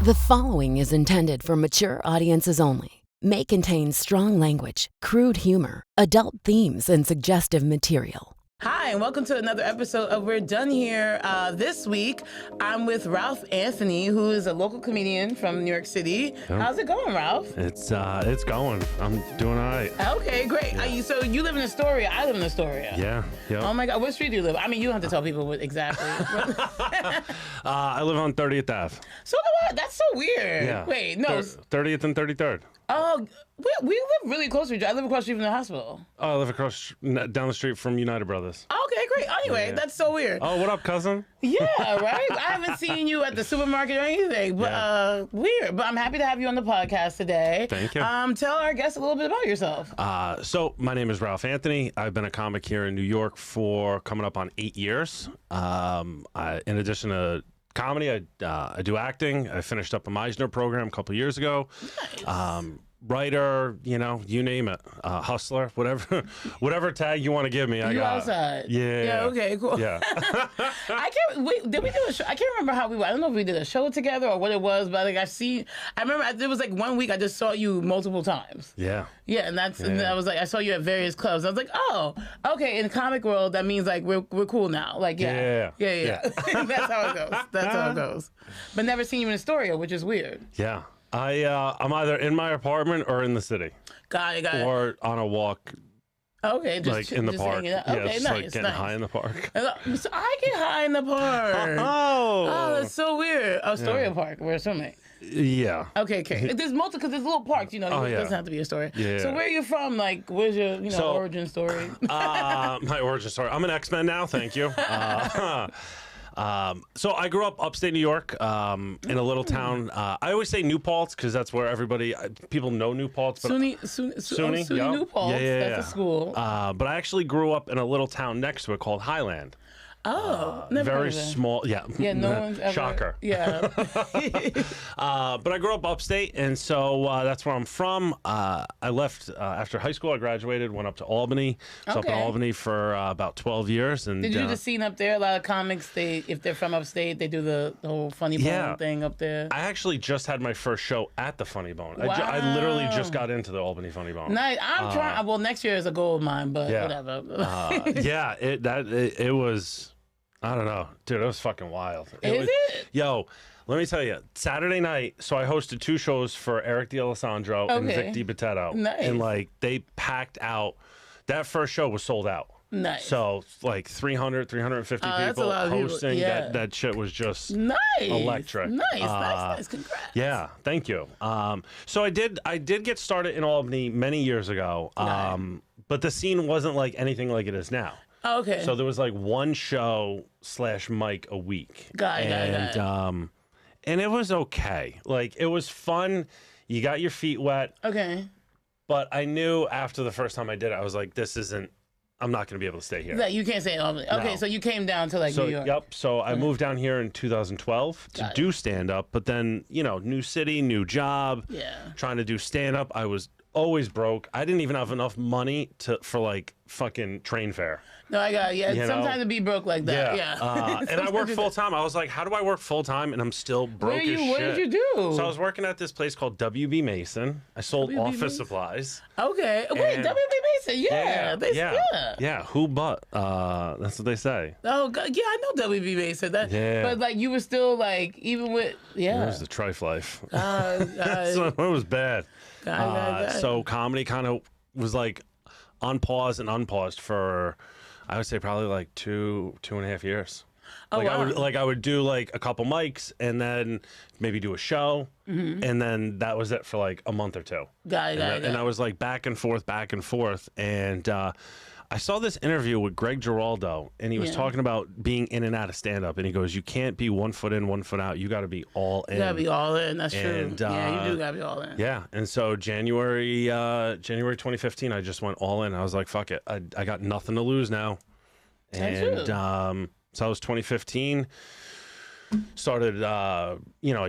The following is intended for mature audiences only. May contain strong language, crude humor, adult themes, and suggestive material. Hi, and welcome to another episode of We're Done Here. This week, I'm with Ralph Anthony, who is a local comedian from New York City. Yep. How's it going, Ralph? It's going. I'm doing all right. Okay, great. Yeah. So you live in Astoria. I live in Astoria. Yeah. Yep. Oh my God, what street do you live? I mean, you don't have to tell people what exactly. I live on 30th Ave. So what? That's so weird. Yeah. Wait, no. 30th and 33rd. Oh, we live really close to each other. I live across the street from the hospital. Oh, I live down the street from United Brothers. Okay, great. Anyway, yeah. That's so weird. Oh, what up, cousin? Yeah, right? I haven't seen you at the supermarket or anything, but weird. But I'm happy to have you on the podcast today. Thank you. Tell our guests a little bit about yourself. So my name is Ralph Anthony. I've been a comic here in New York for coming up on 8 years. In addition to comedy, I do acting. I finished up a Meisner program a couple years ago. Nice. Writer, you name it, hustler, whatever tag you want to give me. I got outside. Yeah. Yeah. Okay. Cool. Yeah. Did we do a show? I can't remember how we. I don't know if we did a show together or what it was, but I remember there was like 1 week I just saw you multiple times. Yeah. Yeah, and I was like, I saw you at various clubs. I was like, oh, okay. In the comic world, that means like we're cool now. Like yeah. That's how it goes. That's how it goes. But never seen you in Astoria, which is weird. Yeah. I'm either in my apartment or in the city. Got it. Or on a walk. Okay, just in the park. Okay, nice. Like getting high in the park. So I get high in the park. Oh, that's so weird. Astoria Park, we're assuming. Yeah. Okay. There's multiple, because there's little parks, it doesn't have to be a story. Yeah. So where are you from? Like, where's your, origin story? My origin story. I'm an X-Men now, thank you. So I grew up upstate New York in a little town. I always say New Paltz because that's where people know New Paltz. But SUNY New Paltz. Yeah. That's a school. But I actually grew up in a little town next to it called Highland. Oh, never heard very of that. Small. Yeah. Yeah, no one's ever. Shocker. Yeah. But I grew up upstate, and so that's where I'm from. I left after high school. I graduated, went up to Albany. Was up in Albany for about 12 years. And did you do the scene up there? A lot of comics, if they're from upstate, they do the whole Funny Bone thing up there. I actually just had my first show at the Funny Bone. Wow. I literally just got into the Albany Funny Bone. Nice. I'm trying. Well, next year is a goal of mine, but whatever. It was. I don't know. Dude, it was fucking wild. Is it? Yo, let me tell you. Saturday night, so I hosted 2 shows for Eric D'Alessandro and Vic DiBitetto. Nice. And, they packed out. That first show was sold out. Nice. So, 300, 350 people that's a lot of hosting. People. Yeah. That shit was just electric. Nice. Congrats. Yeah, thank you. So I did get started in Albany many years ago. But the scene wasn't like anything like it is now. Okay. So there was 1 show / mic a week. Got it. And it was okay. It was fun. You got your feet wet. Okay. But I knew after the first time I did it, I was like, I'm not going to be able to stay here. You can't say it all. Okay, No. so you came down to New York. Yep. So I moved down here in 2012 to do stand-up. But then, new city, new job. Yeah. Trying to do stand-up. I was always broke. I didn't even have enough money for fucking train fare. No, I got it. Yeah. Sometimes to be broke like that. Yeah. And I worked full time. I was like, how do I work full time and I'm still broke as shit? What did you do? So I was working at this place called WB Mason. I sold office supplies. Okay. Wait, WB Mason. Yeah. Yeah. Who but? That's what they say. Oh God. Yeah, I know WB Mason. But you were still even with It was the trife life. So it was bad. So comedy kind of was on pause and unpaused for, I would say probably 2.5 years. I would do a couple mics and then maybe do a show, and then that was it for a month or 2. Got it. And I was back and forth, and I saw this interview with Greg Giraldo, and he was talking about being in and out of stand-up, and he goes, you can't be 1 foot in, 1 foot out. You got to be all in. You got to be all in. That's and, true. Yeah, you do got to be all in. Yeah, and so January 2015, I just went all in. I was like, fuck it. I got nothing to lose now. And so that was 2015. started, I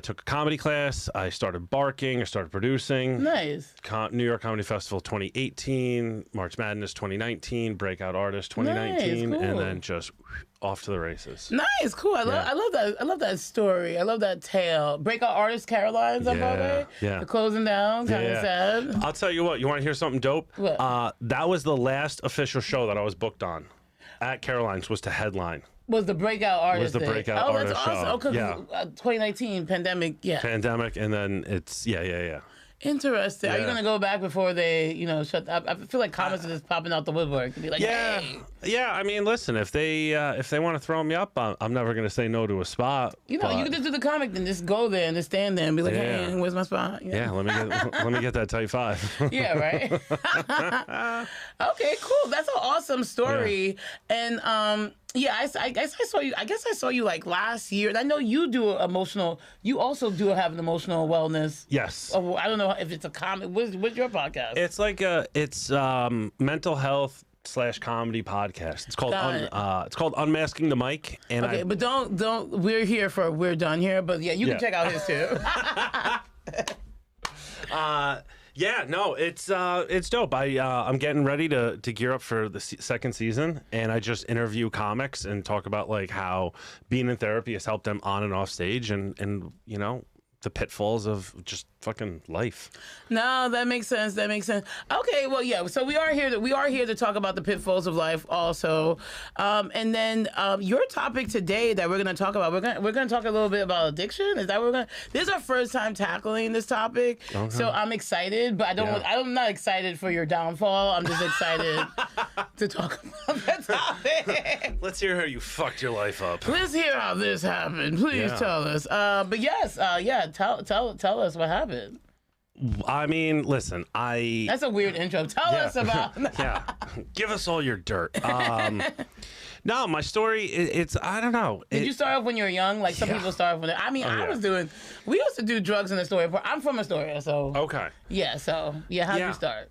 took a comedy class. I started barking. I started producing. Nice. New York Comedy Festival 2018, March Madness 2019, Breakout Artist 2019, nice, cool. and then just off to the races. Nice, cool. I love that. I love that story. I love that tale. Breakout Artist Caroline's on Broadway. Yeah. The closing down, kind of sad. I'll tell you what. You want to hear something dope? What? That was the last official show that I was booked on at Caroline's, was to headline. Was the Breakout Artist? Was the Breakout Artist that's awesome. show? Oh, because Yeah. 2019 pandemic. Yeah. Pandemic, and then it's Interesting. Are you Yeah. gonna go back before they, shut? I feel like comics are just popping out the woodwork to be like, hey. I mean, listen, if they want to throw me up, I'm never gonna say no to a spot. You can just do the comic, then just go there and just stand there and be like, hey, where's my spot? Yeah, let me get that tight 5. Yeah, right. Okay, cool. That's an awesome story. Yeah. And I guess I saw you. I guess I saw you like last year. And I know you do emotional. You also do have an emotional wellness. Yes. I don't know if it's a comic. What's your podcast? It's like mental health / comedy podcast. It's called Unmasking the Mic. And okay, but don't. We're done here. But you can check out his too. It's dope. I'm getting ready to gear up for the second season, and I just interview comics and talk about like how being in therapy has helped them on and off stage, and the pitfalls of just fucking life. No, that makes sense. Okay, well, yeah. So we are here to talk about the pitfalls of life, also, and then your topic today that we're going to talk about. We're going to talk a little bit about addiction. Is that what we're going? This is our first time tackling this topic, so I'm excited. But I'm not excited for your downfall. I'm just excited to talk about that topic. Let's hear how you fucked your life up. Let's hear how this happened. Please tell us. But yes, tell us what happened. I mean, listen, That's a weird intro. Tell us about... Yeah. Give us all your dirt. No, my story, it's I don't know. Did you start off when you were young? Like some people start off when... we used to do drugs in Astoria. I'm from Astoria, so... Okay. Yeah, so... Yeah, how'd you start?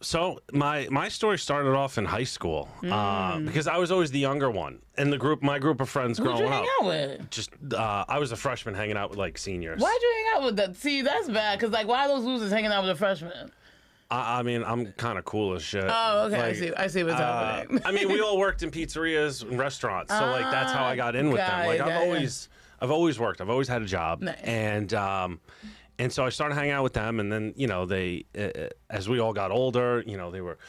So my story started off in high school because I was always the younger one in the group. My group of friends growing up. Who'd you hang out with? Just I was a freshman hanging out with like seniors. Why'd you hang out with that? See, that's bad because like why are those losers hanging out with a freshman? I mean, I'm kind of cool as shit. Oh, okay. Like, I see what's happening. I mean, we all worked in pizzerias and restaurants, so like that's how I got in with them. Like I've always worked. I've always had a job, nice. And so I started hanging out with them, and then they, as we all got older, they were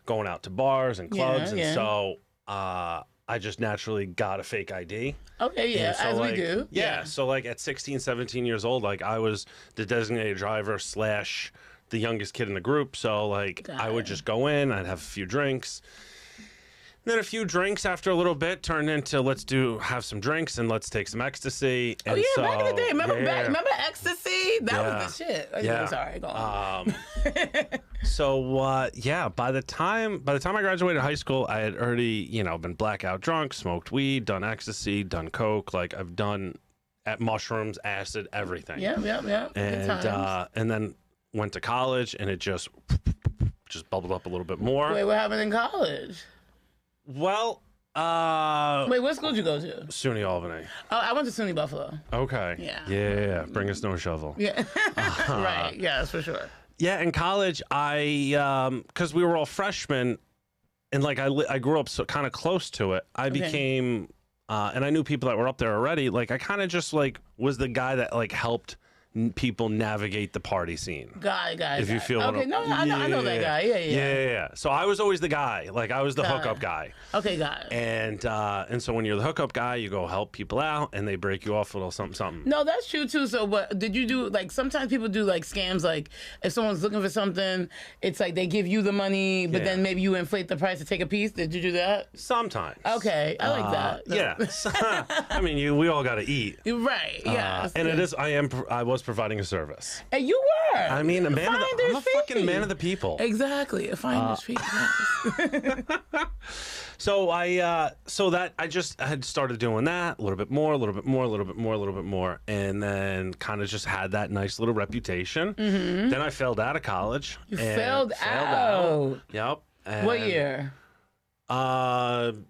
going out to bars and clubs, so I just naturally got a fake ID. Okay, yeah, so, as like, we do. Yeah, so like at 16, 17 years old, like I was the designated driver / the youngest kid in the group, so like I would just go in, I'd have a few drinks. Then a few drinks after a little bit turned into have some drinks and let's take some ecstasy. And back in the day, remember ecstasy? That was the shit. Yeah. Sorry, go on. By the time I graduated high school, I had already, been blackout drunk, smoked weed, done ecstasy, done coke, like I've done at mushrooms, acid, everything. Yeah. And then went to college, and it just bubbled up a little bit more. Wait, what happened in college? Well, wait, what school did you go to? SUNY Albany. Oh, I went to SUNY Buffalo. Okay. Yeah. Bring a snow shovel. Yeah. Right. Yeah, that's for sure. Yeah, in college, because we were all freshmen, and like I grew up so kind of close to it. I became, and I knew people that were up there already. Like I kind of just like was the guy that like helped people navigate the party scene. Guy. If you feel okay, I know that guy. Yeah. So I was always the guy. Like I was the hookup guy. Okay, got it. And so when you're the hookup guy, you go help people out, and they break you off a little something. No, that's true too. So what did you do? Like sometimes people do like scams. Like if someone's looking for something, it's like they give you the money, but then maybe you inflate the price to take a piece. Did you do that? Sometimes. Okay, I like that. Yeah. I mean, we all got to eat. Right. Yeah. And it is. I was providing a service. And you were. I mean, I'm a fucking man of the people. Exactly. A finder's fee. So I just had started doing that a little bit more, and then kind of just had that nice little reputation. Mm-hmm. Then I failed out of college. You failed out. Yep. And, what year? End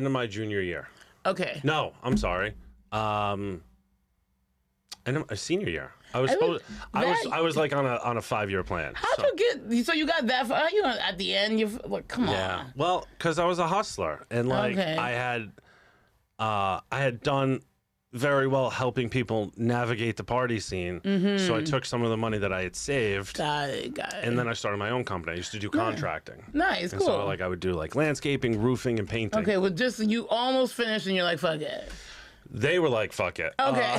of my junior year. Okay. No, I'm sorry. And a senior year. I was like on a 5-year plan. How'd you get? So you got that far? You know, at the end, come on. Yeah. Well, because I was a hustler, and like I had done very well helping people navigate the party scene. So I took some of the money that I had saved. Got it. And then I started my own company. I used to do contracting. Nice, and cool. So like I would do like landscaping, roofing, and painting. Okay, well, just you almost finished, and you're like, fuck it. They were like, fuck it. Okay.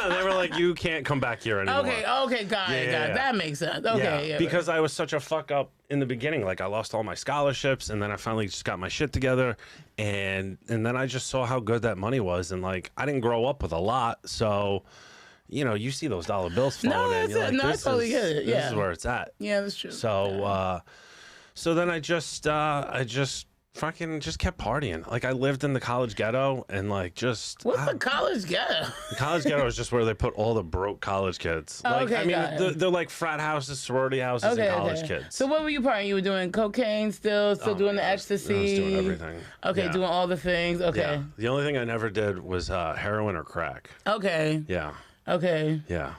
They were like, you can't come back here anymore. Okay, got it. That makes sense. Okay, because I was such a fuck up in the beginning. Like, I lost all my scholarships, and then I finally just got my shit together, and then I just saw how good that money was, and like, I didn't grow up with a lot, so, you know, you see those dollar bills flowing in. You're like, I totally get it. This is where it's at. Yeah, that's true. So, so then I just fucking just kept partying. Like, I lived in the college ghetto, and like just what's the college ghetto? The college ghetto is just where they put all the broke college kids. Like, I mean, they're like frat houses, sorority houses, and college kids. So what were you partying? You were doing cocaine still doing the ecstasy? I was doing everything. Okay, doing all the things. Okay. Yeah. The only thing I never did was heroin or crack. Okay. Yeah. Okay. Yeah.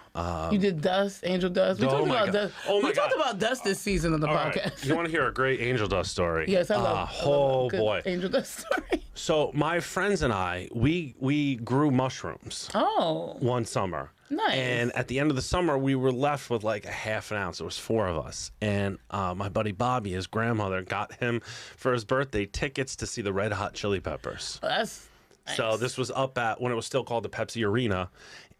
You did dust, angel dust. We talked about dust. We talked about dust this season on the podcast. Right. You want to hear a great angel dust story? Yes, I love. Boy, angel dust story. So my friends and I, we grew mushrooms. Oh. One summer. Nice. And at the end of the summer, we were left with like a half an ounce. It was 4 of us. And my buddy Bobby, his grandmother, got him for his birthday tickets to see the Red Hot Chili Peppers. That's nice. So this was up at when it was still called the Pepsi Arena.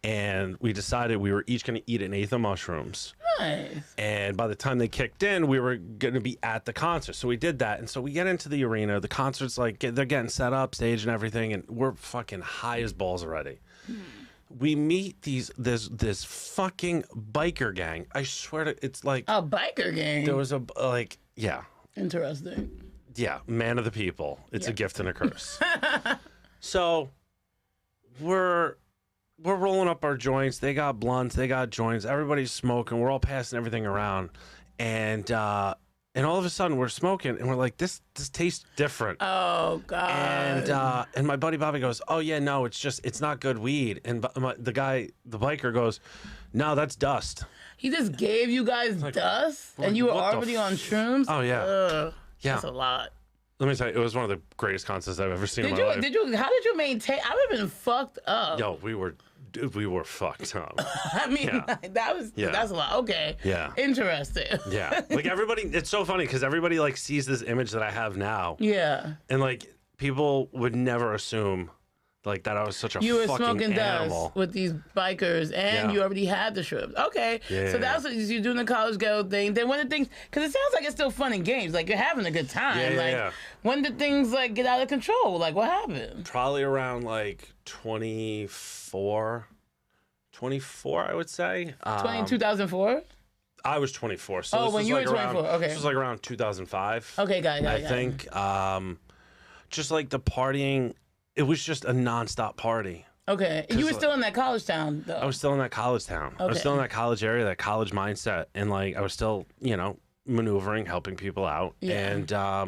And we decided we were each going to eat an eighth of mushrooms. Nice. And by the time they kicked in, we were going to be at the concert. So we did that. And so we get into the arena. The concert's like, they're getting set up, stage and everything. And we're fucking high as balls already. We meet this fucking biker gang. I swear to, it's like. A biker gang? There was yeah. Interesting. Yeah, man of the people. It's a gift and a curse. So we're rolling up our joints. They got blunts. They got joints. Everybody's smoking. We're all passing everything around, and all of a sudden we're smoking, and we're like, this tastes different. Oh God! And my buddy Bobby goes, oh yeah, no, it's not good weed. And the biker goes, no, that's dust. He just gave you guys dust, and you were already on shrooms. Oh yeah, yeah, that's a lot. Let me tell you, it was one of the greatest concerts I've ever seen in my life. How did you maintain? I would have been fucked up. Yo, we were fucked up. I mean, that's a lot. Okay. Yeah. Interesting. Yeah. Like everybody, it's so funny because everybody like sees this image that I have now. Yeah. And like people would never assume like that I was such a you were fucking smoking animal. dust with these bikers, and you already had the shrooms. Okay, so that's what you're doing the college ghetto thing. Then when did things? Because it sounds like it's still fun and games, like you're having a good time. When did things like get out of control? Like what happened? Probably around like 24, I would say. 2004. I was 24. So when you were 24, okay. This was like around 2005. Okay, got it. I think just like the partying. It was just a nonstop party. Okay. You were still in that college town, though. I was still in that college town. Okay. I was still in that college area, that college mindset. And, like, I was still, maneuvering, helping people out. Yeah.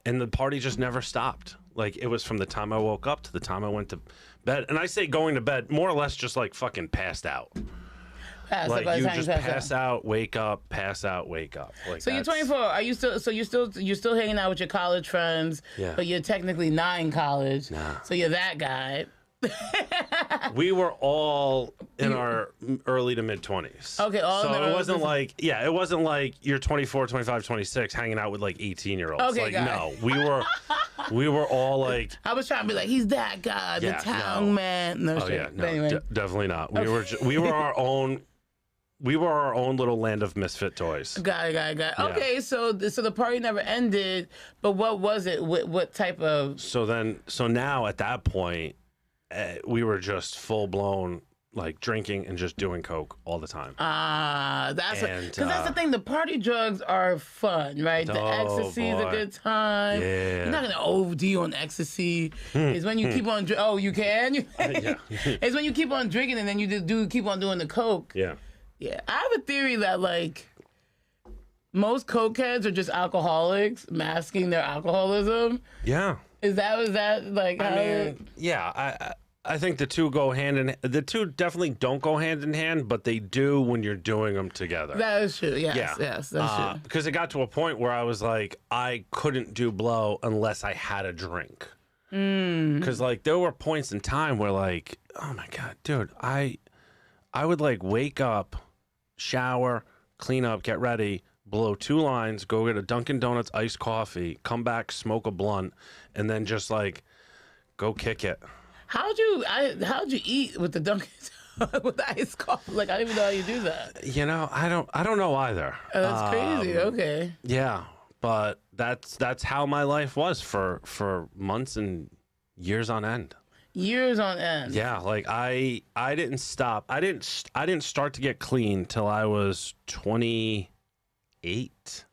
And the party just never stopped. Like, it was from the time I woke up to the time I went to bed. And I say going to bed, more or less just, like, fucking passed out. Like you just pass out, wake up, pass out, wake up. Like so you're 24. Are you still? So you're still hanging out with your college friends? Yeah. But you're technically not in college. Nah. So you're that guy. We were all in our early to mid 20s. Okay, so it wasn't like it wasn't like you're 24, 25, 26 hanging out with like 18-year-olds. Okay, like no, we were all like I was trying to be like he's that guy, the town man. No shit. Yeah, no, anyway. definitely not. We were our own. We were our own little land of misfit toys. Got it. Yeah. Okay, so the party never ended, but what was it? What type of? So now at that point, we were just full blown like drinking and just doing coke all the time. That's because that's the thing. The party drugs are fun, right? The ecstasy is a good time. Yeah. You're not gonna OD on ecstasy. It's when you keep on. Oh, you can. Yeah. It's when you keep on drinking and then you just keep on doing the coke. Yeah. Yeah, I have a theory that like most cokeheads are just alcoholics masking their alcoholism. Yeah. Was that like how? I mean, yeah, I think the two go hand in. The two definitely don't go hand in hand, but they do when you're doing them together. That is true. Yes, that's true. Because it got to a point where I was like, I couldn't do blow unless I had a drink. Because like there were points in time where like, oh my god, dude, I would like wake up, shower, clean up, get ready, blow 2 lines, go get a Dunkin' Donuts iced coffee, come back, smoke a blunt, and then just like go kick it. How'd you eat with the Dunkin' with the iced coffee? Like I don't even know how you do that. You know, I don't know either. Oh, that's crazy. Okay. Yeah, but that's how my life was for months and years on end. Years on end. Yeah, like I didn't stop. I didn't start to get clean till I was 28.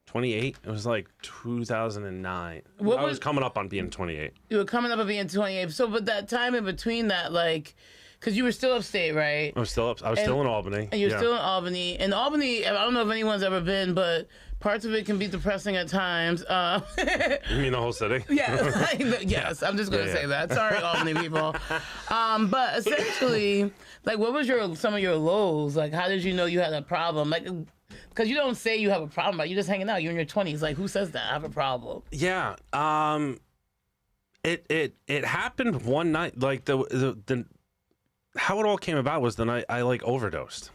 28? It was like 2009. I was coming up on being 28. You were coming up on being 28. So, but that time in between that, like, because you were still upstate, right? I was still in Albany. And you're still in Albany. And Albany, I don't know if anyone's ever been, but parts of it can be depressing at times. You mean the whole city? Yeah. Yes, I'm just going to say that. Sorry, Albany people. But essentially, like, what was some of your lows? Like, how did you know you had a problem? Like, because you don't say you have a problem, but you're just hanging out. You're in your 20s. Like, who says that? I have a problem. Yeah. It happened one night. Like, the how it all came about was the night I, like, overdosed.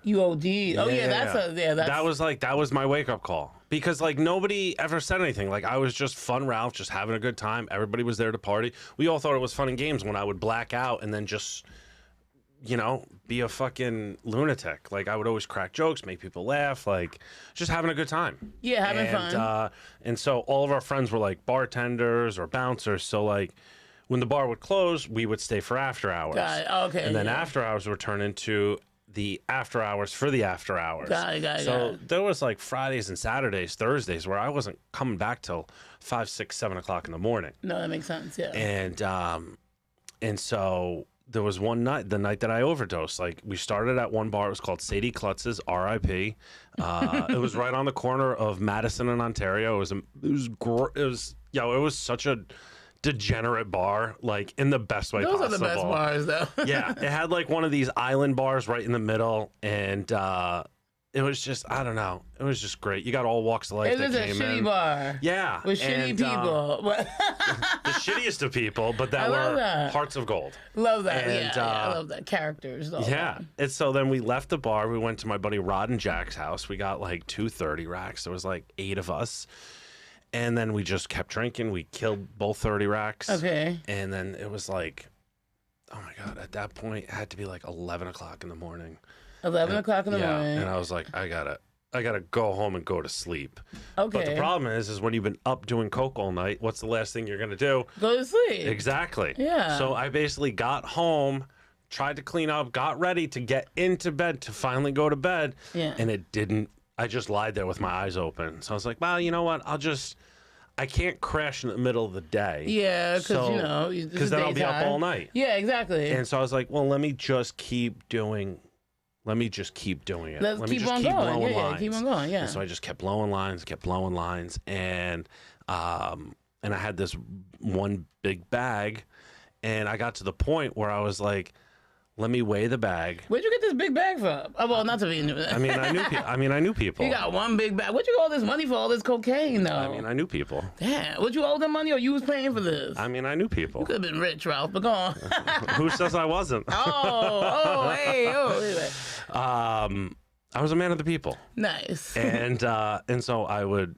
You OD'd. Oh, yeah, that was my wake-up call. Because, like, nobody ever said anything. Like, I was just fun Ralph, just having a good time. Everybody was there to party. We all thought it was fun and games when I would black out and then just, you know, be a fucking lunatic. Like, I would always crack jokes, make people laugh, like, just having a good time. Yeah, having fun. And so all of our friends were, like, bartenders or bouncers. So, like, when the bar would close, we would stay for after hours. Got it. Okay. And then after hours would turn into the after hours for the after hours. Got it. So there was like Fridays and Saturdays, Thursdays where I wasn't coming back till 5, 6, 7 o'clock in the morning. No, that makes sense. Yeah. And so there was one night, the night that I overdosed. Like we started at one bar. It was called Sadie Klutz's, R.I.P. It was right on the corner of Madison and Ontario. It was such a degenerate bar, like in the best way possible. Those are the best bars, though. Yeah, it had like one of these island bars right in the middle, and it was just, I don't know, it was just great. You got all walks of life that came in. It was a shitty bar. Yeah. With shitty people. The shittiest of people, but that were hearts of gold. Love that, and, I love that. Characters. Yeah. And so then we left the bar, we went to my buddy Rod and Jack's house. We got like 230 racks. There was like 8 of us. And then we just kept drinking. We killed both 30 racks. Okay. And then it was like, oh my God, at that point, it had to be like 11 o'clock in the morning. 11 o'clock in the morning. And I was like, I gotta go home and go to sleep. Okay. But the problem is when you've been up doing coke all night, what's the last thing you're gonna do? Go to sleep. Exactly. Yeah. So I basically got home, tried to clean up, got ready to get into bed to finally go to bed. Yeah. And it didn't. I just lied there with my eyes open. So I was like, well, you know what? I can't crash in the middle of the day. Yeah, because, because then I'll be up all night. Yeah, exactly. And so I was like, well, let me just keep doing it. Let me just keep blowing lines. Keep on going, yeah. And so I just kept blowing lines, and I had this one big bag, and I got to the point where I was like, let me weigh the bag. Where'd you get this big bag from? Oh, well, not to be. I knew people. You got one big bag. What'd you get all this money for? All this cocaine, though. I knew people. Damn. Would you owe them money, or you was paying for this? I knew people. You could have been rich, Ralph. But go on. Who says I wasn't? Anyway. I was a man of the people. Nice. And so I would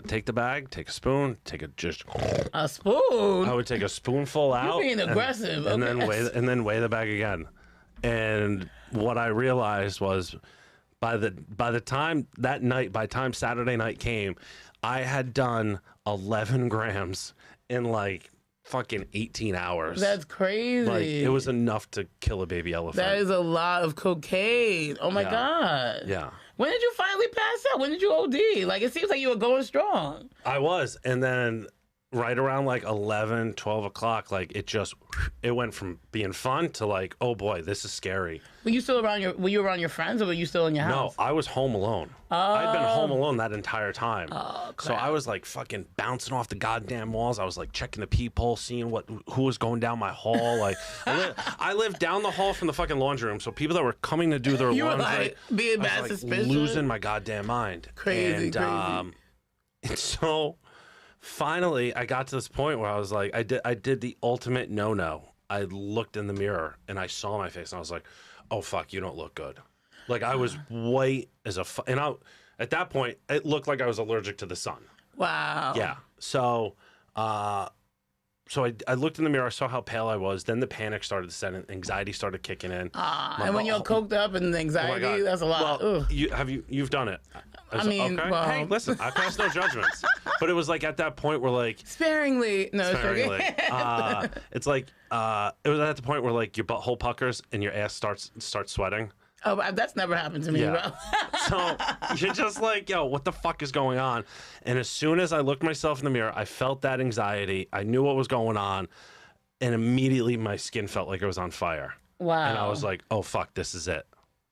take the bag, take a spoon, a spoon. I would take a spoonful out. You're being aggressive. And then weigh the bag again. And what I realized was, by the time Saturday night came, I had done 11 grams in like fucking 18 hours. That's crazy. Like, it was enough to kill a baby elephant. That is a lot of cocaine. Oh my God. Yeah. When did you finally pass out? When did you OD? Like, it seems like you were going strong. I was. And then right around like 11, 12 o'clock, like it went from being fun to like, oh boy, this is scary. Were you around your friends, or were you still in your house? No, I was home alone. I'd been home alone that entire time. Oh, crap. So I was like fucking bouncing off the goddamn walls. I was like checking the peephole, seeing who was going down my hall. Like I lived down the hall from the fucking laundry room. So people that were coming to do their you laundry, were like being mad suspicious, losing my goddamn mind. Crazy. And so finally, I got to this point where I was like, I did the ultimate no-no. I looked in the mirror and I saw my face and I was like, oh fuck, you don't look good. Like I was white as at that point, it looked like I was allergic to the sun. Wow. Yeah. So, I looked in the mirror. I saw how pale I was. Then the panic started to set in. Anxiety started kicking in. And when you're coked up and anxiety, that's a lot. Well, you've done it. I mean, okay. well, hey, listen, I pass no judgments. But it was like at that point where like sparingly. It's like it was at the point where like your butthole puckers and your ass starts sweating. Oh, that's never happened to me, bro. So you're just like, yo, what the fuck is going on? And as soon as I looked myself in the mirror, I felt that anxiety. I knew what was going on. And immediately my skin felt like it was on fire. Wow. And I was like, oh, fuck, this is it.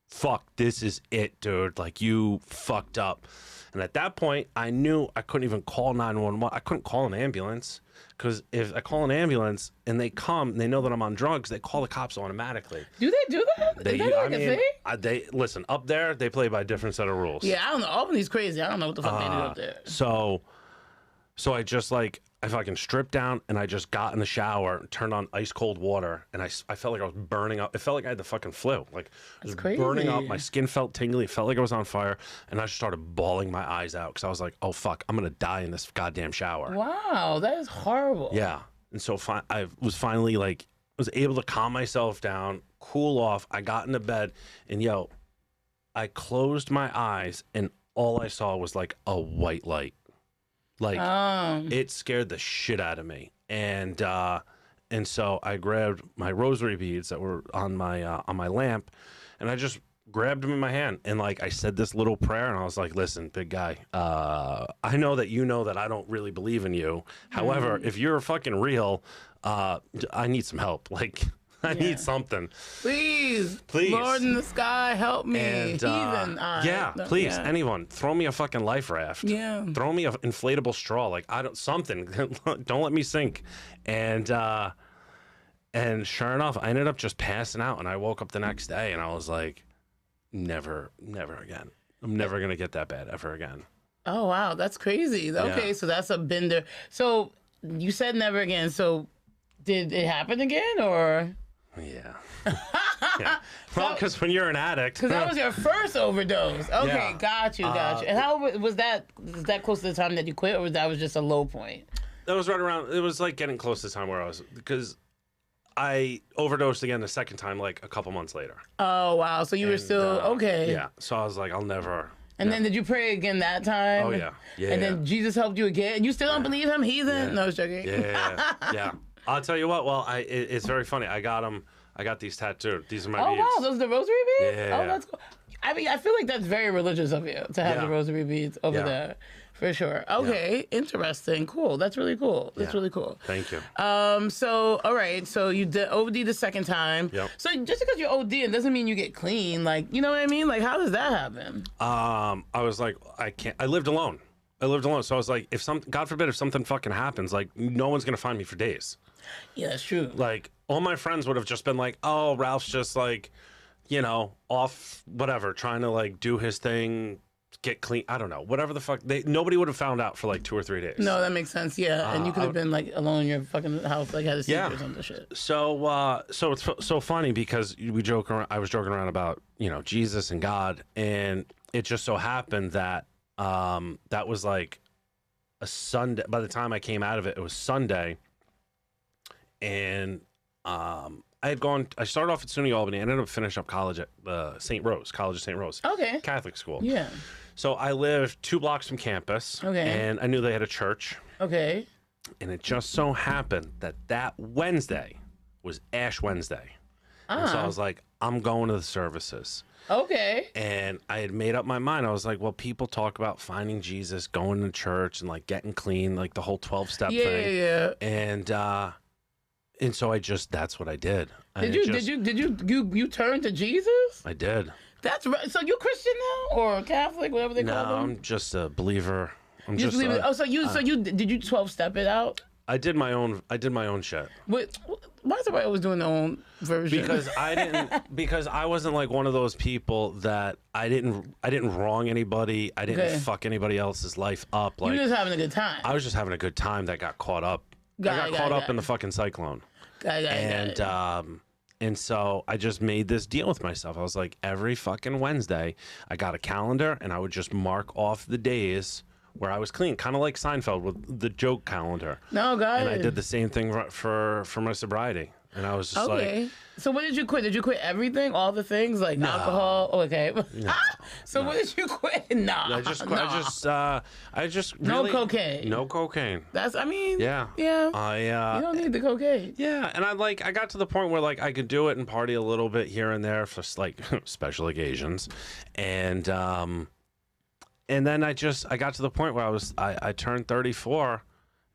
Fuck, this is it, dude. Like, you fucked up. And at that point, I knew I couldn't even call 911. I couldn't call an ambulance. Because if I call an ambulance and they come and they know that I'm on drugs, they call the cops automatically. Do they do that? Is that like a thing? Listen, up there, they play by a different set of rules. Yeah, I don't know. Albany's crazy. I don't know what the fuck they do up there. So I just like, I fucking stripped down and I just got in the shower, turned on ice cold water, and I felt like I was burning up. It felt like I had the fucking flu. Like, I was burning up. My skin felt tingly. It felt like I was on fire. And I just started bawling my eyes out because I was like, oh, fuck, I'm going to die in this goddamn shower. Wow, that is horrible. Yeah. And so I was finally like, was able to calm myself down, cool off. I got into bed and yo, I closed my eyes and all I saw was like a white light. Like it scared the shit out of me. And so I grabbed my rosary beads that were on my lamp and I just grabbed them in my hand and like I said this little prayer and I was like, listen, big guy, I know that you know that I don't really believe in you. However, if you're fucking real, I need some help. Like I need something. Please. Lord in the sky, help me. And, please, anyone, throw me a fucking life raft. Yeah. Throw me an inflatable straw. Like something. Don't let me sink. And sure enough, I ended up just passing out. And I woke up the next day and I was like, never again. I'm never gonna get that bad ever again. Oh wow, that's crazy. Okay, so that's a bender. So you said never again. So did it happen again or? Yeah. Well, because when you're an addict. Because that was your first overdose. Okay, got you. And how was that? Was that close to the time that you quit, or that was just a low point? That was right around. It was like getting close to the time where I was, because I overdosed again the second time, like a couple months later. Oh wow! So you were still okay. Yeah. So I was like, I'll never. And then did you pray again that time? Oh yeah. Yeah. And then Jesus helped you again. And you still don't believe him? Heathen? Yeah. No, I was joking. Yeah. I'll tell you what. Well, it's very funny. I got them. I got these tattooed. These are my beads. Oh wow, those are the rosary beads? Yeah. Oh, that's cool. I mean, I feel like that's very religious of you to have the rosary beads over there. For sure. Okay, interesting. Cool. That's really cool. Really cool. Thank you. So, all right. So you did OD the second time. Yep. So just because you're ODing doesn't mean you get clean. Like, you know what I mean? Like, how does that happen? I was like, I can't. I lived alone. So I was like, God forbid, if something fucking happens, like, no one's gonna find me for days. Yeah, that's true. Like, all my friends would have just been like, oh, Ralph's just like, you know, off, whatever, trying to like do his thing, get clean. I don't know, whatever the fuck. Nobody would have found out for like 2 or 3 days. No, that makes sense. Yeah, and you could have been like alone in your fucking house, like had a secret or something shit. So it's so funny because we joke around. I was joking around about, you know, Jesus and God, and it just so happened that that was like a Sunday. By the time I came out of it, it was Sunday, and I started off at SUNY Albany. I ended up finishing up college at St. Rose, College of St. Rose. Okay. Catholic school. Yeah. So I lived 2 blocks from campus. Okay. And I knew they had a church. Okay. And it just so happened that Wednesday was Ash Wednesday. And so I was like, I'm going to the services. Okay. And I had made up my mind. I was like, well, people talk about finding Jesus, going to church, and like getting clean, like the whole 12-step thing. Yeah. And so that's what I did. Did you turn to Jesus? I did. That's right. So you Christian now, or Catholic, whatever they call them? No, I'm just a believer. Did you 12-step it out? I did my own shit. Wait, why is everybody always doing their own version? Because I wasn't like one of those people that I didn't wrong anybody. I didn't fuck anybody else's life up. Like, you were just having a good time. I was just having a good time that got caught up. I got caught up in the fucking cyclone. And so I just made this deal with myself. I was like, every fucking Wednesday, I got a calendar and I would just mark off the days where I was clean, kind of like Seinfeld with the joke calendar. No, guys. And I did the same thing for my sobriety. And I was just like... So what did you quit? Did you quit everything? All the things? Like alcohol? Oh, okay. No, so what did you quit? I just no really... cocaine. No cocaine. Yeah. You don't need the cocaine. Yeah, and I got to the point where like I could do it and party a little bit here and there for like special occasions. And then I got to the point where I turned 34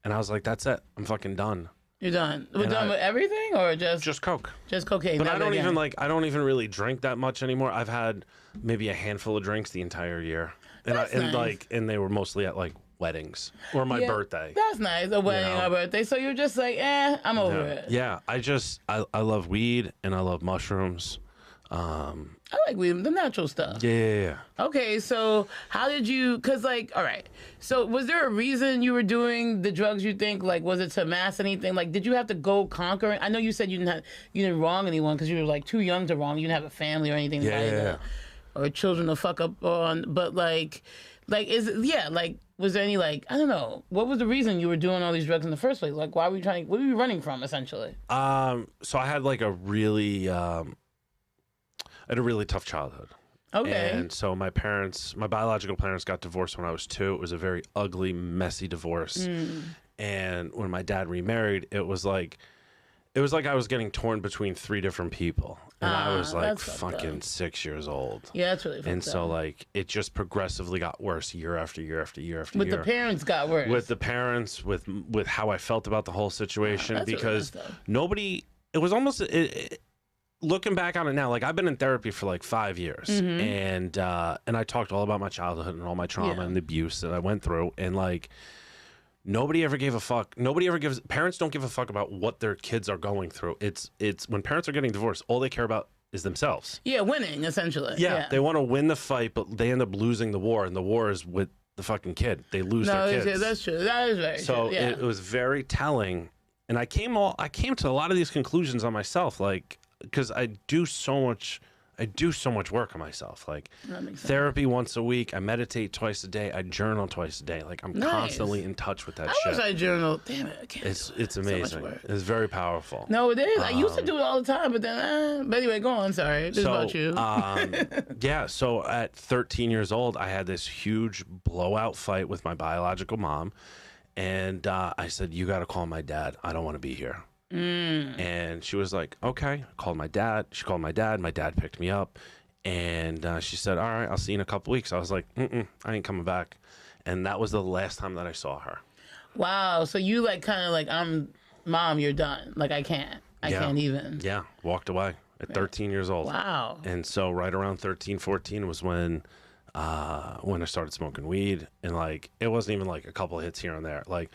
and I was like, that's it. I'm fucking done. You're done. We're done with everything, or just coke? Just cocaine. But I don't even really drink that much anymore. I've had maybe a handful of drinks the entire year. And they were mostly at like weddings or my birthday. That's nice. A wedding or birthday. So you're just like, I'm over it. Yeah. I love weed and I love mushrooms. I like weed, the natural stuff. Yeah. Okay, so how did you, because like, all right, so was there a reason you were doing the drugs, you think? Like, was it to mask anything? Like, did you have to go conquering? I know you said you didn't wrong anyone because you were like too young to wrong. You didn't have a family or anything or children to fuck up on, but like, was there any like, I don't know, what was the reason you were doing all these drugs in the first place? Like, what were you running from, essentially? So I had like a really tough childhood. Okay. And so my biological parents got divorced when I was 2. It was a very ugly, messy divorce. And when my dad remarried, it was like I was getting torn between 3 different people. And I was like fucking 6 years old. Yeah, that's really fucked up. And so like it just progressively got worse year after year after year after year. With the parents got worse. With the parents, with how I felt about the whole situation. Because nobody, it was almost... Looking back on it now, like I've been in therapy for like 5 years, and I talked all about my childhood and all my trauma and the abuse that I went through, and like nobody ever gave a fuck. Parents don't give a fuck about what their kids are going through. It's when parents are getting divorced, all they care about is themselves. Yeah, winning essentially. Yeah, they want to win the fight, but they end up losing the war, and the war is with the fucking kid. They lose their kids. That's true. That is very true. So it was very telling, and I came to a lot of these conclusions on myself, like. Because I do so much work on myself. Like therapy once a week, I meditate twice a day, I journal twice a day. Like I'm constantly in touch with that shit. I wish I journal. Damn it, I can't. It's amazing. So it's very powerful. No, it is. I used to do it all the time, but then. But anyway, go on. Sorry, this is about you. Yeah. So at 13 years old, I had this huge blowout fight with my biological mom, and I said, "You got to call my dad. I don't want to be here." And she was like, okay. Called my dad. She called my dad. My dad picked me up, and she said, all right, I'll see you in a couple weeks. I was like, I ain't coming back. And that was the last time that I saw her. Wow. So you like kind of like, Mom, you're done. Like I can't even. Yeah. Walked away at 13 years old. Wow. And so right around 13, 14 was when I started smoking weed, and like it wasn't even like a couple of hits here and there. Like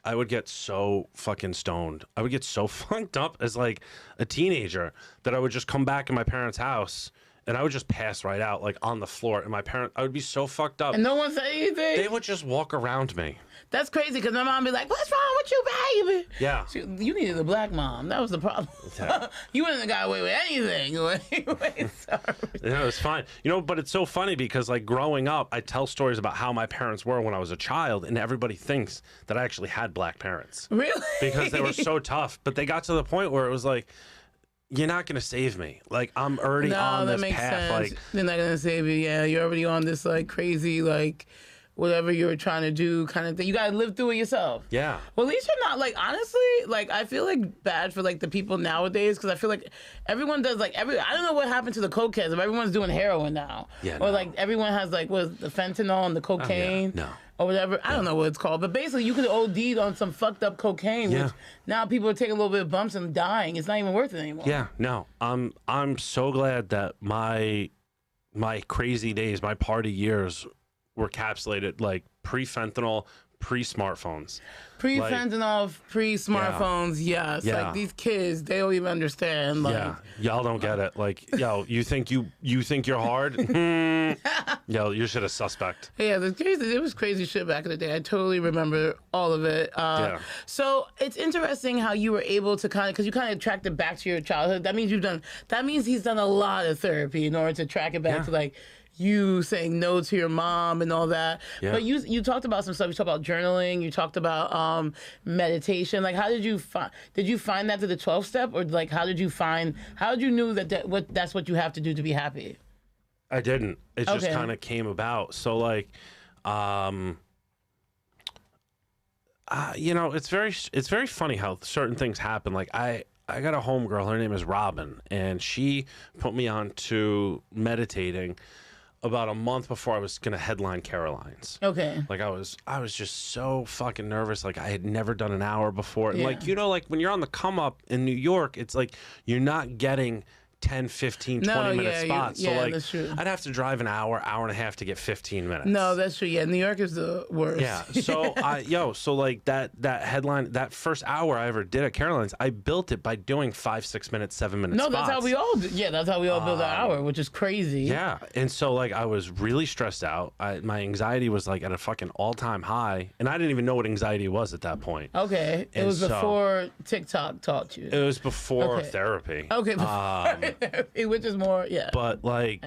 I would get so fucking stoned. I would get so funked up as like a teenager that I would just come back in my parents' house and I would just pass right out like on the floor. And I would be so fucked up. And no one say anything? They would just walk around me. That's crazy because my mom be like, what's wrong with you, baby? Yeah. You needed a black mom. That was the problem. Yeah. You wouldn't have got away with anything. Anyway, sorry. Yeah, it's fine. You know, but it's so funny because like growing up, I tell stories about how my parents were when I was a child, and everybody thinks that I actually had black parents. Really? Because they were so tough. But they got to the point where it was like, you're not going to save me. Like, I'm already on this path. Sense. Like, they're not going to save you. Yeah, you're already on this like crazy, like, whatever you were trying to do kind of thing. You got to live through it yourself. Yeah. Well, at least you're not, like, honestly, like, I feel, like, bad for, like, the people nowadays because I feel like everyone does, like, I don't know what happened to the cokeheads. If everyone's doing heroin now. Yeah, or, like, everyone has, like, the fentanyl and the cocaine. No. Or whatever. I don't know what it's called. But basically, you could OD'd on some fucked up cocaine, which now people are taking a little bit of bumps and dying. It's not even worth it anymore. Yeah, no. I'm so glad that my crazy days, my party years were encapsulated like pre-fentanyl, pre-smartphones. Pre-fentanyl, pre-smartphones, yes. Yeah. Like, these kids, they don't even understand. Like, y'all don't get it. Like, yo, you think you're hard? Yo, you're shit a suspect. Yeah, it was crazy shit back in the day. I totally remember all of it. So it's interesting how you were able to because you kind of tracked it back to your childhood. That means he's done a lot of therapy in order to track it back to, like, you saying no to your mom and all that. Yeah. But you talked about some stuff. You talked about journaling. You talked about meditation. Like, how did you find that to the 12th step? Or, like, how did you know that's what you have to do to be happy? I didn't. It just kind of came about. So, like, you know, it's very funny how certain things happen. Like, I got a homegirl. Her name is Robin, and she put me on to meditating about a month before I was gonna headline Caroline's. Okay. Like, I was just so fucking nervous. Like, I had never done an hour before. And like, you know, like when you're on the come up in New York, it's like you're not getting 10, 15, 20-minute spots. So, like, that's true. I'd have to drive an hour and a half to get 15 minutes. No, that's true. Yeah, New York is the worst. Yeah. So, so like that headline, that first hour I ever did at Caroline's, I built it by doing 5, 6 minutes, 7-minute spots. No, that's how we all do. Yeah, that's how we all build our hour, which is crazy. Yeah. And so, like, I was really stressed out. My anxiety was, like, at a fucking all-time high. And I didn't even know what anxiety was at that point. Okay. It was before TikTok taught you. It was before therapy. Okay, before which is more, But, like,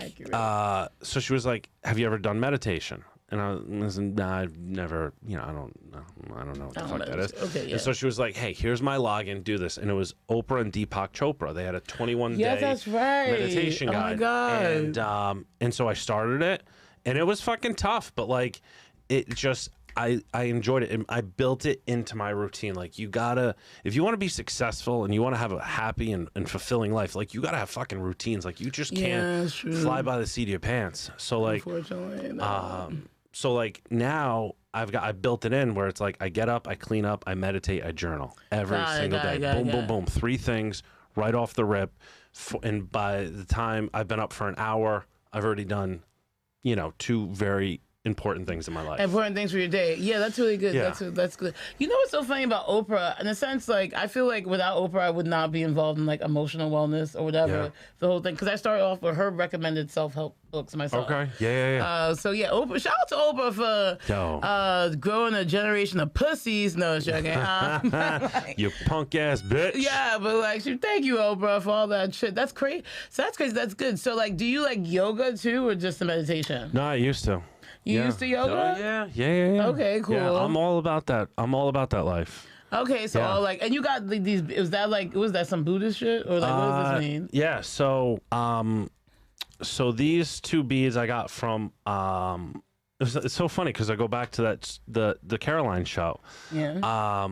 so she was like, have you ever done meditation? And I was, nah, I've never, you know, I don't know what the fuck that is. Okay, yeah. And so she was like, hey, here's my login, do this. And it was Oprah and Deepak Chopra. They had a 21-day that's right. meditation guide. Oh, my God. And so I started it, and it was fucking tough, but, like, it just... I enjoyed it, and I built it into my routine. Like, you gotta, if you want to be successful and you want to have a happy and fulfilling life, like, you gotta have fucking routines. Like, you just can't fly by the seat of your pants. So, like, unfortunately, no. So, like, now I built it in where it's like I get up, I clean up, I meditate, I journal every single day. Boom, boom. 3 things right off the rip. And by the time I've been up for an hour, I've already done, you know, 2 very important things in my life. Important things for your day. Yeah, that's really good. Yeah. That's good. You know what's so funny about Oprah? In a sense, like, I feel like without Oprah, I would not be involved in, like, emotional wellness or whatever. Yeah. The whole thing. Because I started off with her recommended self-help books myself. Okay. Yeah. So, yeah, Oprah. Shout out to Oprah for growing a generation of pussies. No, it's joking. Like, you punk ass bitch. Yeah, but, like, thank you, Oprah, for all that shit. That's crazy. So that's crazy. That's good. So, like, do you like yoga too, or just the meditation? No, I used to. You used to yoga? Yeah. Okay, cool. Yeah, I'm all about that. I'm all about that life. Okay, so like, and you got these. Was that some Buddhist shit, or like, what does this mean? Yeah. So so these 2 beads I got from it's so funny because I go back to the Caroline show. Yeah.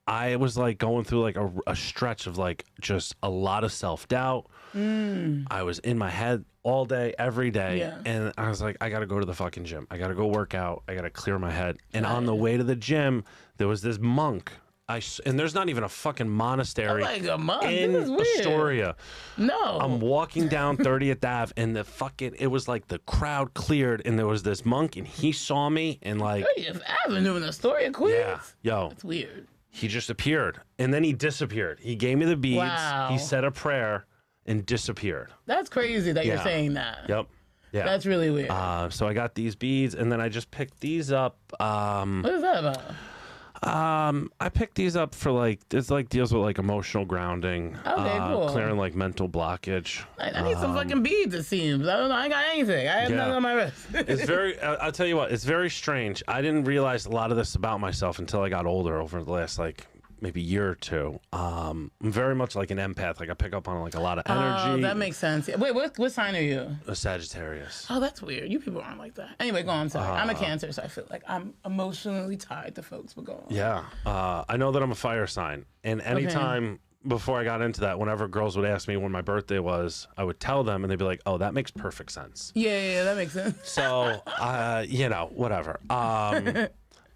I was like going through like a stretch of like just a lot of self-doubt. I was in my head all day, every day. And I was like, I got to go to the fucking gym. I got to go work out. I got to clear my head. And on the way to the gym, there was this monk. And there's not even a fucking monastery in Astoria. No. I'm walking down 30th Ave, and it was like the crowd cleared, and there was this monk, and he saw me, and like 30th Avenue in Astoria, Queens? Yeah. Yo. That's weird. He just appeared, and then he disappeared. He gave me the beads. Wow. He said a prayer and disappeared. That's crazy that you're saying that. Yep. Yeah. That's really weird. So I got these beads, and then I just picked these up. What is that about? I picked these up for like, it's like deals with like emotional grounding. Okay, cool. Clearing like mental blockage. I need some fucking beads, it seems. I don't know. I ain't got anything. I have nothing on my wrist. It's very, I'll tell you what, it's very strange. I didn't realize a lot of this about myself until I got older over the last like maybe year or two, I'm very much like an empath. Like I pick up on like a lot of energy. Oh, that makes sense. Wait, what sign are you? A Sagittarius. Oh, that's weird. You people aren't like that. Anyway, go on. Sorry. I'm a Cancer, so I feel like I'm emotionally tied to folks, but go on. Yeah. I know that I'm a fire sign. And anytime before I got into that, whenever girls would ask me when my birthday was, I would tell them and they'd be like, oh, that makes perfect sense. Yeah, that makes sense. So, you know, whatever.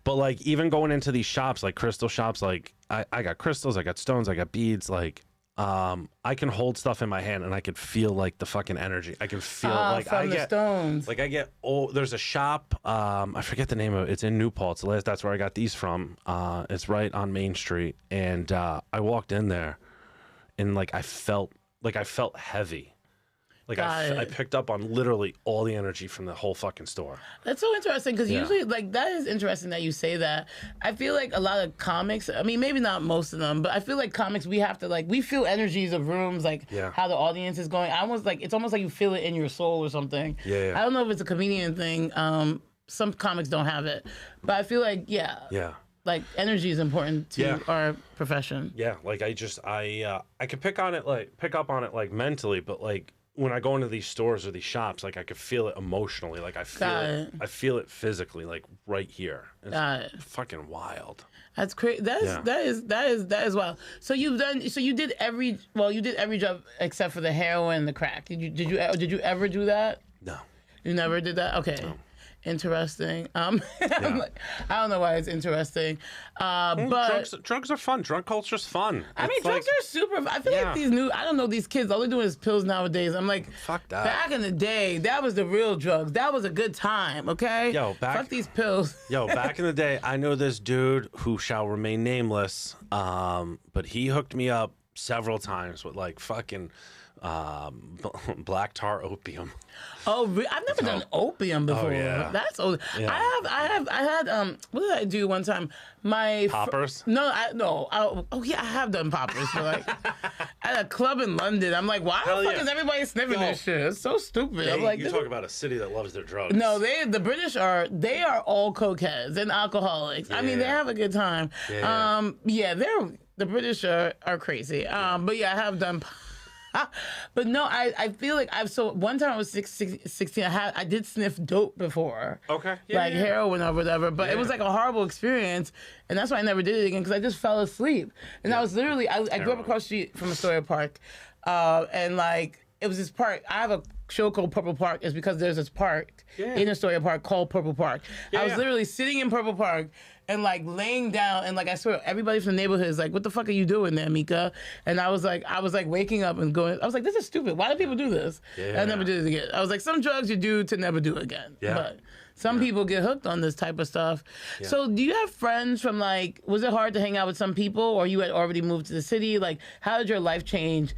But like even going into these shops, like crystal shops, like I got crystals, I got stones, I got beads, like I can hold stuff in my hand and I could feel like the fucking energy. I can feel like from the stones. Like I get there's a shop, I forget the name of it. It's in New Paltz. That's where I got these from. It's right on Main Street. And I walked in there and like I felt heavy. Like I picked up on literally all the energy from the whole fucking store. That's so interesting because usually, like, that is interesting that you say that. I feel like a lot of comics, I mean, maybe not most of them, but I feel like comics, we have to, like, we feel energies of rooms, like, how the audience is going. It's almost like you feel it in your soul or something. Yeah. I don't know if it's a comedian thing. Some comics don't have it. But I feel like, like, energy is important to our profession. Yeah, like I could pick up on it, like, mentally, but, like, when I go into these stores or these shops, like I could feel it emotionally, like I feel it physically, like right here. It's fucking wild. That's crazy. That is wild. So you did every job except for the heroin and the crack. Did you ever do that? No. You never did that? Okay. No. Interesting. I'm like, I don't know why it's interesting. But drugs are fun. Drug culture's fun. I mean, drugs are super. I feel like I don't know, these kids, all they're doing is pills nowadays. I'm like, fuck that. Back in the day, that was the real drugs. That was a good time, okay? Fuck these pills. Back in the day, I know this dude who shall remain nameless, but he hooked me up several times with like fucking black tar opium. Oh, I've never done opium before. Oh, yeah. That's old. Yeah. I had what did I do one time? My poppers? I have done poppers. But like at a club in London, I'm like, why the fuck is everybody sniffing this shit? It's so stupid. I'm like, you talk about a city that loves their drugs. No, the British are all cokeheads and alcoholics. I mean, they have a good time. The British are crazy. But yeah, I have done. But no, I feel like one time I was 16, I did sniff dope before. Okay. Heroin or whatever, but it was like a horrible experience, and that's why I never did it again, because I just fell asleep. And I was literally, I grew up across the street from Astoria Park, and like, it was this park. I have a show called Purple Park. It's because there's this park in Astoria Park called Purple Park. I was literally sitting in Purple Park and like laying down, and like I swear everybody from the neighborhood is like, "What the fuck are you doing there, Meka?" And I was like waking up and going. I was like, "This is stupid. Why do people do this?" And I never did it again. I was like, some drugs you do to never do again. But some people get hooked on this type of stuff. So do you have friends from like? Was it hard to hang out with some people, or you had already moved to the city? Like, how did your life change?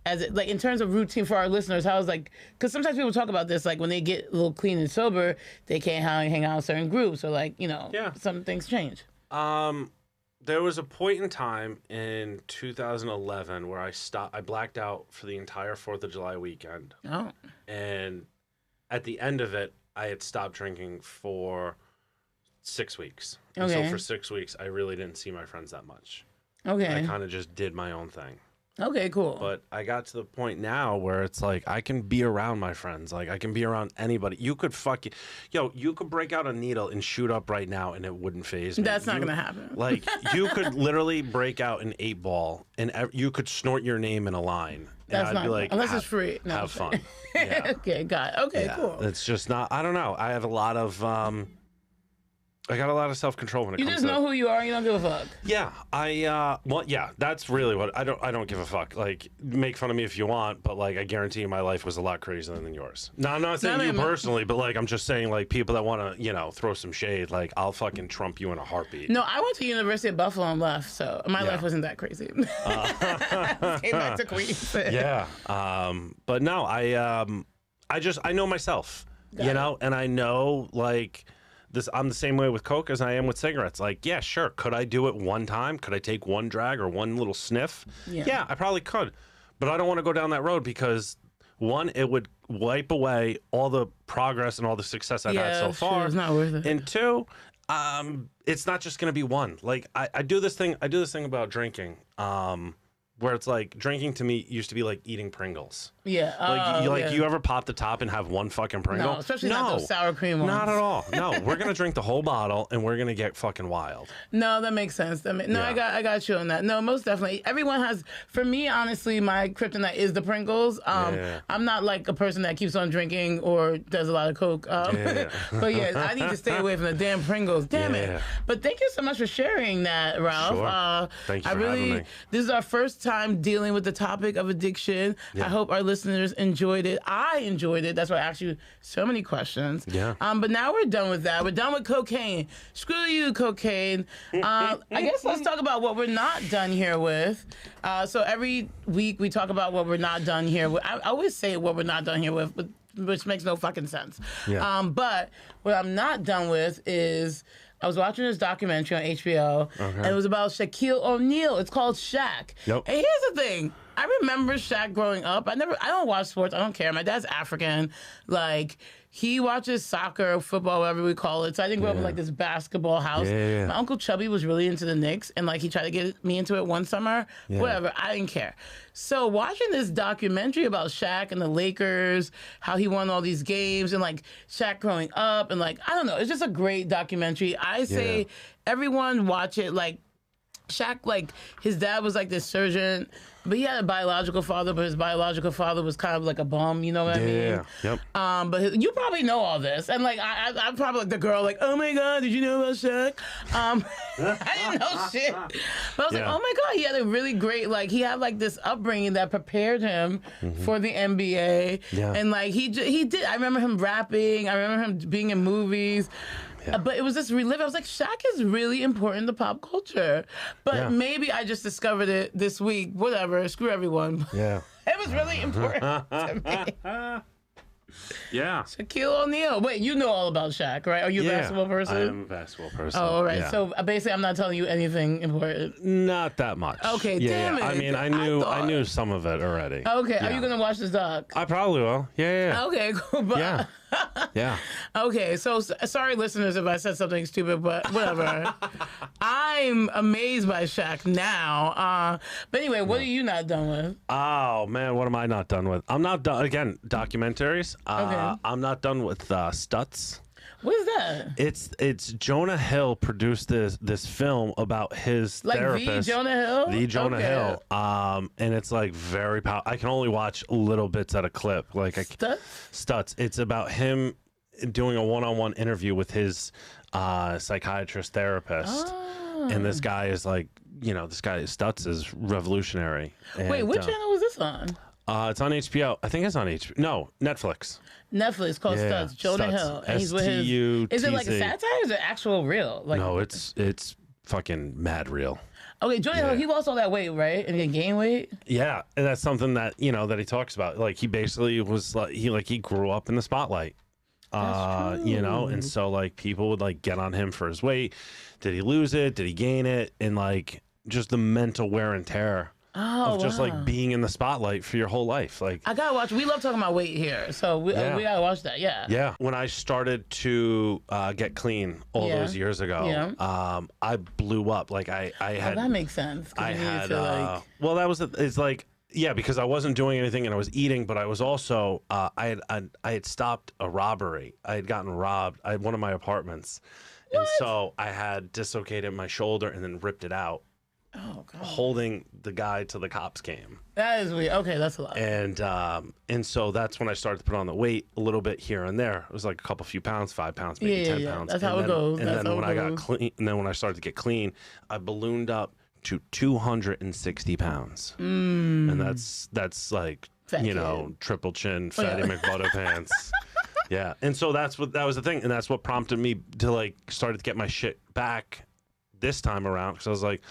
As it, like, in terms of routine for our listeners, how is like, because sometimes people talk about this, like when they get a little clean and sober, they can't hang out in certain groups, or like, you know, some things change. There was a point in time in 2011 where I blacked out for the entire 4th of July weekend. Oh. And at the end of it, I had stopped drinking for 6 weeks. And so for 6 weeks, I really didn't see my friends that much. Okay. I kind of just did my own thing. Okay, cool. But I got to the point now where it's like I can be around my friends. Like I can be around anybody. You could you could break out a needle and shoot up right now and it wouldn't faze me. That's not going to happen. Like you could literally break out an 8-ball and you could snort your name in a line. That's and I'd be like, unless it's free. No, have fun. Yeah. Okay, got it. Okay, cool. It's just not, I don't know. I have a lot of, I got a lot of self-control when it comes to... You just know who you are, you don't give a fuck. Yeah, that's really what... I don't give a fuck. Like, make fun of me if you want, but, like, I guarantee you my life was a lot crazier than yours. No, I'm not saying you personally, but, like, I'm just saying, like, people that want to, you know, throw some shade, like, I'll fucking trump you in a heartbeat. No, I went to University of Buffalo and left, so my life wasn't that crazy. Came back to Queens. But no, I know myself, you know, and I know, like... I'm the same way with coke as I am with cigarettes. Like, yeah, sure. Could I do it one time? Could I take one drag or one little sniff? Yeah, I probably could. But I don't want to go down that road because, one, it would wipe away all the progress and all the success I've had so far. It's not worth it. And two, It's not just gonna be one. Like I do this thing about drinking. Where it's like drinking to me used to be like eating Pringles. Yeah. Like you ever pop the top and have one fucking Pringle? No, especially not those sour cream ones. Not at all. No, we're gonna drink the whole bottle and we're gonna get fucking wild. No, that makes sense. I got you on that. No, most definitely. Everyone has. For me, honestly, my kryptonite is the Pringles. I'm not like a person that keeps on drinking or does a lot of coke. But yeah, I need to stay away from the damn Pringles. Damn it. But thank you so much for sharing that, Ralph. Sure. Thank you for having me. This is our first time dealing with the topic of addiction. I hope our listeners enjoyed it. I enjoyed it. That's why I asked you so many questions. Yeah. But now we're done with that. We're done with cocaine. Screw you, cocaine. I guess let's talk about what we're not done here with. So every week we talk about what we're not done here with. I always say what we're not done here with, which makes no fucking sense. Yeah. But what I'm not done with is I was watching this documentary on HBO, and it was about Shaquille O'Neal. It's called Shaq. Yep. And here's the thing. I remember Shaq growing up. I don't watch sports. I don't care. My dad's African. Like, he watches soccer, football, whatever we call it. So I didn't grow up in like this basketball house. My Uncle Chubby was really into the Knicks, and like he tried to get me into it one summer. Whatever. I didn't care. So watching this documentary about Shaq and the Lakers, how he won all these games, and like Shaq growing up, and like, I don't know. It's just a great documentary. I say everyone watch it. Like, Shaq, like, his dad was like this surgeon, but he had a biological father, but his biological father was kind of like a bum, you know what I mean? Yep. But you probably know all this. And like, I'm probably like the girl, like, oh my God, did you know about Shaq? I didn't know shit. But I was like, oh my God, he had a really great, like, he had like this upbringing that prepared him for the NBA. And like, he did, I remember him rapping, I remember him being in movies. But it was just reliving. I was like, Shaq is really important to pop culture. But maybe I just discovered it this week. Whatever. Screw everyone. Yeah. It was really important to me. Yeah. Shaquille O'Neal. Wait, you know all about Shaq, right? Are you a basketball person? I am a basketball person. Oh, all right. Yeah. So basically, I'm not telling you anything important. Not that much. Okay, damn it. I mean, I knew some of it already. Okay, are you gonna watch this doc? I probably will. Yeah. Okay, cool. But yeah. Okay, so sorry, listeners, if I said something stupid, but whatever. I'm amazed by Shaq now. But anyway, what are you not done with? Oh man, what am I not done with? I'm not done. Again, documentaries. I'm not done with Stutz. What is that? It's Jonah Hill produced this film about his therapist. The Jonah Hill? The Jonah Hill. And it's like very powerful. I can only watch little bits at a clip. Like Stutz. It's about him doing a one-on-one interview with his psychiatrist therapist. And this guy is like, this guy Stutz is revolutionary. And, wait, what channel was this on? It's on HBO. I think it's on HBO. No, Netflix. Netflix called Stutz. Jonah Hill. And he's with his. Is it like a satire or is it actual real? Like, no, it's fucking mad real. Okay, Jonah Hill, he lost all that weight, right? And he gained weight? Yeah, and that's something that, that he talks about. Like, he basically was like, he grew up in the spotlight. That's true. And so like people would like get on him for his weight. Did he lose it? Did he gain it? And like just the mental wear and tear. Of just like being in the spotlight for your whole life. Like, I gotta watch. We love talking about weight here, so we gotta watch that. Yeah. When I started to get clean all those years ago, I blew up. Like I had. That makes sense. I had. Well, that was. It's like. Yeah, because I wasn't doing anything and I was eating, but I was also I had stopped a robbery. I had gotten robbed. I had one of my apartments, and so I had dislocated my shoulder and then ripped it out. Oh, God. Holding the guy till the cops came. That is weird. Okay, that's a lot. And so that's when I started to put on the weight a little bit here and there. It was like a few pounds, 5 pounds, maybe 10 pounds. That's how it goes. And then when I got clean, and then when I started to get clean, I ballooned up to 260 pounds. And that's like, triple chin, fatty McButter pants. Yeah. And so that was the thing. And that's what prompted me to like started to get my shit back this time around. Because I was like,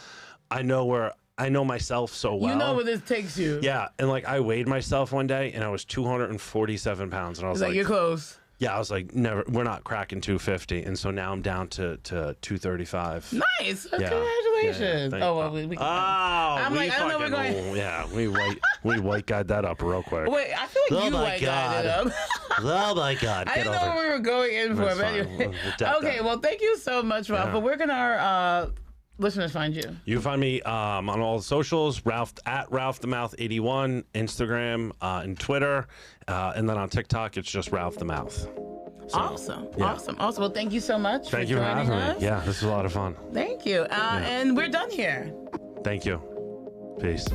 I know myself so well. You know where this takes you. Yeah. And like I weighed myself one day and I was 247 pounds. And I was like, you're close. Yeah, I was like, never. We're not cracking 250, and so now I'm down to 235. Nice, congratulations! Yeah, well, we can. I'm like, I don't know we're going. Yeah, we white guys that up real quick. Wait, I feel like you white guys it up. Oh my God! I didn't know what we were going in for. But anyway. Okay, well, thank you so much, Ralph. But where can our listeners find you? You can find me on all the socials, at Ralph the Mouth 81, Instagram and Twitter, and then on TikTok it's just Ralph the Mouth. So, awesome. Well, thank you so much. Thank you for having me. Yeah, this was a lot of fun. Thank you. And we're done here. Thank you. Peace.